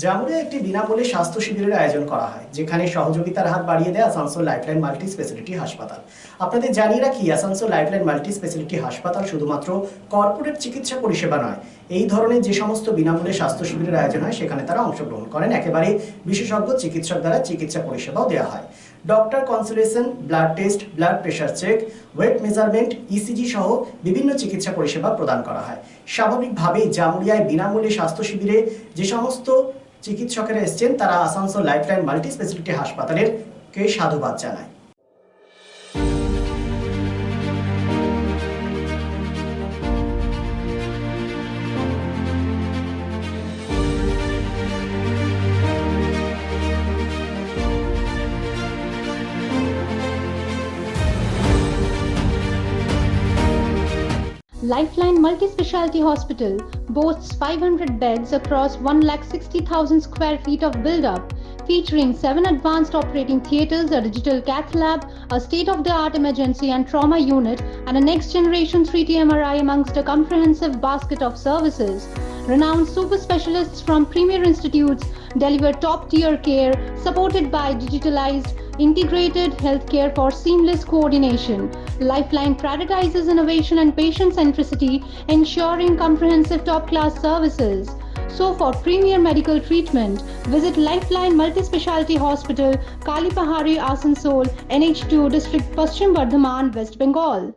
জামুরে একটি বিনামূল্যে স্বাস্থ্য শিবিরের আয়োজন করা হয়, যেখানে সহযোগিতার হাত বাড়িয়ে দেয় আসানসোল লাইফলাইন মাল্টি স্পেশালিটি হাসপাতাল। আপনাদের জানিয়ে রাখি, আসানসোল লাইফলাইন মাল্টি স্পেশালিটি হাসপাতাল শুধুমাত্র কর্পোরেট চিকিৎসা পরিষেবা নয়, এই ধরনের যে সমস্ত বিনামূল্যে স্বাস্থ্য শিবিরের আয়োজন হয় সেখানে তারা অংশগ্রহণ করেন। একেবারে বিশেষজ্ঞ চিকিৎসক দ্বারা চিকিৎসা পরিষেবাও দেওয়া হয়। Doctor consultation, blood test, blood pressure check, weight measurement, ECG সহ বিভিন্ন চিকিৎসা পরিষেবা প্রদান করা হয়। স্বাভাবিকভাবেই জামুরিয়ায় বিনামূল্যে স্বাস্থ্য শিবিরে যে সমস্ত চিকিৎসকেরা এসেছেন তারা আসানসোল লাইফলাইন মাল্টি স্পেশালিটি হাসপাতালের কে সাধুবাদ জানায়। Lifeline Multi-Speciality Hospital boasts 500 beds across 160,000 square feet of build-up, featuring 7 advanced operating theatres, a digital cath lab, a state-of-the-art emergency and trauma unit, and a next-generation 3D MRI amongst a comprehensive basket of services. Renowned super specialists from premier institutes deliver top-tier care, supported by digitalized, integrated healthcare for seamless coordination. Lifeline prioritizes innovation and patient centricity, ensuring comprehensive top-class services. So, for premier medical treatment, visit Lifeline Multi-Speciality Hospital, Kalipahari, Asansol, NH2 District, Paschim Bardhaman, West Bengal.